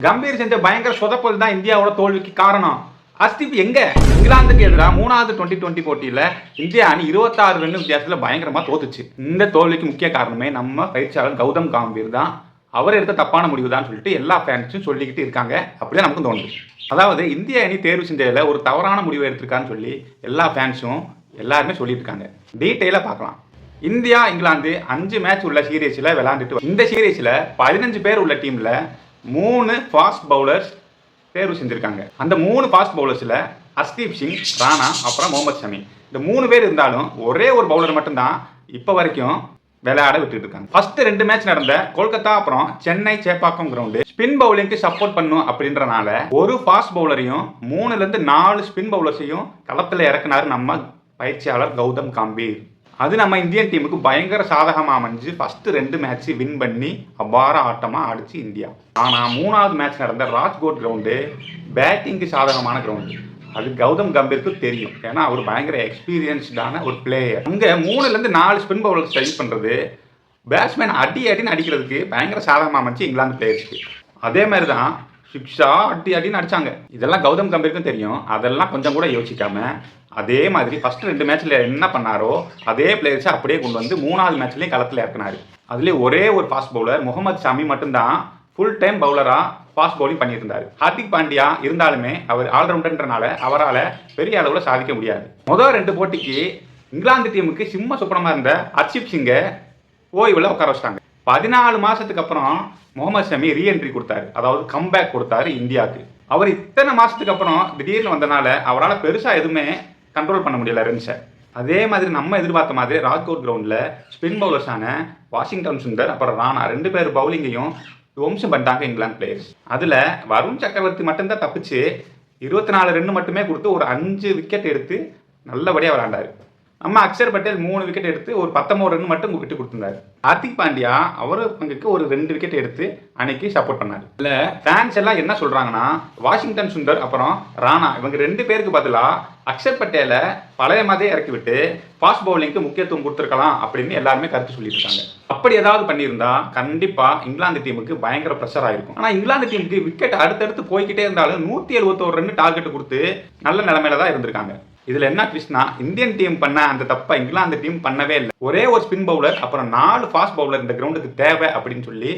கம்பீர் செஞ்ச பயங்கர சொதப்பல் தான் இந்தியாவோட தோல்விக்கு காரணம். அஸ்தீப் எங்க இங்கிலாந்துக்கு எதிராக 3வது T20 போட்டியில் இந்தியா அணி 26 ரன் வித்தியாசத்தில் பயங்கரமாக தோத்துச்சு. இந்த தோல்விக்கு முக்கிய காரணமே நம்ம பயிற்சியாளர் கௌதம் கம்பீர் தான். அவர் எடுத்த தப்பான முடிவு தான் சொல்லிட்டு எல்லா ஃபேன்ஸும் சொல்லிக்கிட்டு இருக்காங்க. அப்படியே நமக்கு தோணுது. அதாவது இந்திய அணி தேர்வு செஞ்சதில் ஒரு தவறான முடிவை எடுத்திருக்கான்னு சொல்லி எல்லா ஃபேன்ஸும் எல்லாருமே சொல்லிட்டு இருக்காங்க. டீட்டெயிலாக பார்க்கலாம். இந்தியா இங்கிலாந்து 5 மேட்ச் உள்ள சீரீஸில் விளையாண்டுட்டு இந்த சீரீஸில் 15 பேர் உள்ள டீமில் 3 ஃபாஸ்ட் பவுலர்ஸ் தேர்வு செஞ்சுருக்காங்க. அந்த 3 ஃபாஸ்ட் பவுலர்ஸில் அஸ்தீப் சிங், ராணா, அப்புறம் முகமது ஷமி, இந்த 3 பேர் இருந்தாலும் ஒரே ஒரு பவுலர் மட்டும்தான் இப்போ வரைக்கும் விளையாட விட்டுட்டு இருக்காங்க. ஃபர்ஸ்ட் 2 மேட்ச் நடந்த கொல்கத்தா அப்புறம் சென்னை சேப்பாக்கம் கிரவுண்டு ஸ்பின் பவுலிங்க்கு சப்போர்ட் பண்ணும் அப்படின்றனால ஒரு ஃபாஸ்ட் பவுலரையும் 3லேருந்து 4 ஸ்பின் பவுலர்ஸையும் களத்தில் இறக்குனாரு நம்ம பயிற்சியாளர் கௌதம் கம்பீர். அது நம்ம இந்தியன் டீமுக்கு பயங்கர சாதகமாக அமைஞ்சு ஃபர்ஸ்ட் 2 மேட்ச் வின் பண்ணி அபார ஆட்டமாக ஆடிச்சு இந்தியா. ஆனால் 3வது மேட்ச் நடந்த ராஜ்கோட் கிரவுண்டு பேட்டிங்கு சாதகமான கிரவுண்டு. அது கௌதம் கம்பீருக்கு தெரியும். ஏன்னா அவர் பயங்கர எக்ஸ்பீரியன்ஸ்டான ஒரு பிளேயர். அங்கே 3லேருந்து 4 ஸ்பின் பவுலர்ஸ் ட்ரை பண்ணுறது பேட்ஸ்மேன் அடின்னு அடிக்கிறதுக்கு பயங்கர சாதகமாக அமைச்சு இங்கிலாந்து பிளேயர்ஸ்க்கு. அதே மாதிரி தான் சிக்ஸா அடின்னு அடிச்சாங்க. இதெல்லாம் கௌதம் கம்பீருக்கும் தெரியும். அதெல்லாம் கொஞ்சம் கூட யோசிக்காம அதே மாதிரி ஃபர்ஸ்ட் 2 மேட்ச்ல என்ன பண்ணாரோ அதே பிளேயர்ஸை அப்படியே கொண்டு வந்து 3வது மேட்ச்லேயும் களத்தில் இறக்குனாரு. அதுலேயே ஒரே ஒரு ஃபாஸ்ட் பவுலர் முகமது ஷமி மட்டும்தான் ஃபுல் டைம் பவுலராக ஃபாஸ்ட் பவுலிங் பண்ணியிருந்தார். ஹார்திக் பாண்டியா இருந்தாலுமே அவர் ஆல்ரவுண்டர்ன்றனால அவரால் பெரிய அளவில் சாதிக்க முடியாது. முதல் 2 போட்டிக்கு இங்கிலாந்து டீமுக்கு சிம்ம சுப்பனமாக இருந்த ஹர்ஷீப் சிங்கை ஓய்வில் உட்கார வச்சிட்டாங்க. 14 மாதத்துக்கு அப்புறம் முகமது ஷமி ரீஎன்ட்ரி கொடுத்தாரு. அதாவது கம்பேக் கொடுத்தாரு இந்தியாவுக்கு. அவர் இத்தனை மாதத்துக்கு அப்புறம் திடீர்னு வந்தனால அவரால் பெருசாக எதுவுமே கண்ட்ரோல் பண்ண முடியல ரன்ஸை. அதே மாதிரி நம்ம எதிர்பார்த்த மாதிரி ராஜ்கோட் கிரவுண்டில் ஸ்பின் பவுலர்ஸான வாஷிங்டன் சுந்தர் அப்புறம் ராணா 2 பேர் பவுலிங்கையும் துவம்சம் பண்ணிட்டாங்க இங்கிலாந்து பிளேயர்ஸ். அதில் வருண் சக்கரவர்த்தி மட்டும்தான் தப்பிச்சு 24 ரன் மட்டுமே கொடுத்து ஒரு 5 விக்கெட் எடுத்து நல்லபடியாக விளையாண்டார். நம்ம அக்ஷர் பட்டேல் 3 விக்கெட் எடுத்து ஒரு 19 ரன் மட்டும் விட்டு கொடுத்துருந்தாரு. ஹார்திக் பாண்டியா அவர் பங்குக்கு ஒரு 2 விக்கெட் எடுத்து அன்னைக்கு சப்போர்ட் பண்ணார். இல்லை ஃபேன்ஸ் எல்லாம் என்ன சொல்கிறாங்கன்னா வாஷிங்டன் சுந்தர் அப்புறம் ராணா இவங்க 2 பேருக்கு பதிலாக அக்ஷர் பட்டேலை பழைய மாதிரியே இறக்கி விட்டு ஃபாஸ்ட் பவுலிங்க்கு முக்கியத்துவம் கொடுத்துருக்கலாம் அப்படின்னு எல்லாருமே கருத்து சொல்லிட்டு இருக்காங்க. அப்படி ஏதாவது பண்ணியிருந்தா கண்டிப்பாக இங்கிலாந்து டீமுக்கு பயங்கர ப்ரெஷர் ஆயிருக்கும். ஆனால் இங்கிலாந்து டீமுக்கு விக்கெட் அடுத்தடுத்து போய்கிட்டே இருந்தாலும் 171 ரன் டார்கெட் கொடுத்து நல்ல நிலைமையில தான் இருந்திருக்காங்க. இதில் என்ன ட்விஸ்ட்னா இந்தியன் டீம் பண்ண அந்த தப்பை இங்கிலாந்து டீம் பண்ணவே இல்லை. ஒரே ஒரு ஸ்பின் பவுலர் அப்புறம் 4 ஃபாஸ்ட் பவுலர் இந்த கிரவுண்டுக்கு தேவை அப்படின்னு சொல்லி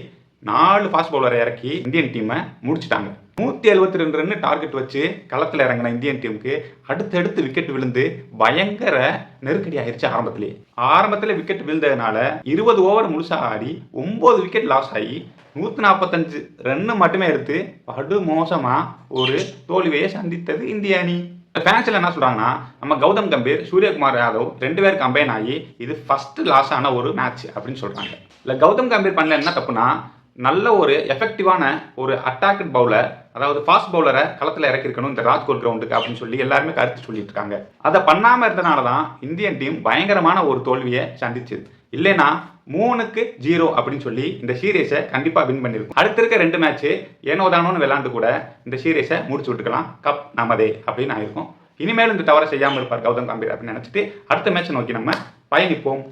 4 ஃபாஸ்ட் பவுலரை இறக்கி இந்தியன் டீமை முடிச்சுட்டாங்க. 172 ரன் டார்கெட் வச்சு களத்தில் இறங்கின இந்தியன் டீமுக்கு அடுத்தடுத்து விக்கெட் விழுந்து பயங்கர நெருக்கடி ஆயிடுச்சு. ஆரம்பத்தில் விக்கெட் விழுந்ததுனால 20 ஓவர் முழுசாக ஆடி 9 விக்கெட் லாஸ் ஆகி 145 ரன் மட்டுமே எடுத்து படு மோசமாக ஒரு தோல்வியை சந்தித்தது இந்திய அணி. ஃபேன்ஸில் என்ன சொல்கிறாங்கன்னா நம்ம கௌதம் கம்பீர் சூரியகுமார் யாதவ் 2 பேர் கம்பைன் ஆகி இது ஃபர்ஸ்ட் லாஸ் ஆன ஒரு மேட்ச் அப்படின்னு சொல்கிறாங்க. இல்லை கௌதம் கம்பீர் பண்ணல என்ன தப்புனா நல்ல ஒரு எஃபெக்டிவான ஒரு அட்டாக் பவுலர் அதாவது ஃபாஸ்ட் பவுலரை களத்தில் இறக்கிருக்கணும் இந்த ராஜ்கோட் கிரவுண்டுக்கு அப்படின்னு சொல்லி எல்லாருமே கருத்து சொல்லிட்டு இருக்காங்க. அதை பண்ணாமல் இருந்தனால தான் இந்தியன் டீம் பயங்கரமான ஒரு தோல்வியை சந்திச்சது. இல்லைன்னா 3-0 அப்படின்னு சொல்லி இந்த சீரீஸை கண்டிப்பாக வின் பண்ணியிருக்கும். அடுத்த இருக்க 2 மேட்ச் ஏனோதானோன்னு விளையாண்டு கூட இந்த சீரீஸை முடிச்சு விட்டுக்கலாம். கப் நமதே அப்படின்னு ஆயிருக்கும். இனிமேலும் இந்த தவறை செய்யாமல் இருப்பார் கௌதம் கம்பீர் அப்படின்னு நினச்சிட்டு அடுத்த மேட்சை நோக்கி நம்ம பயணிப்போம்.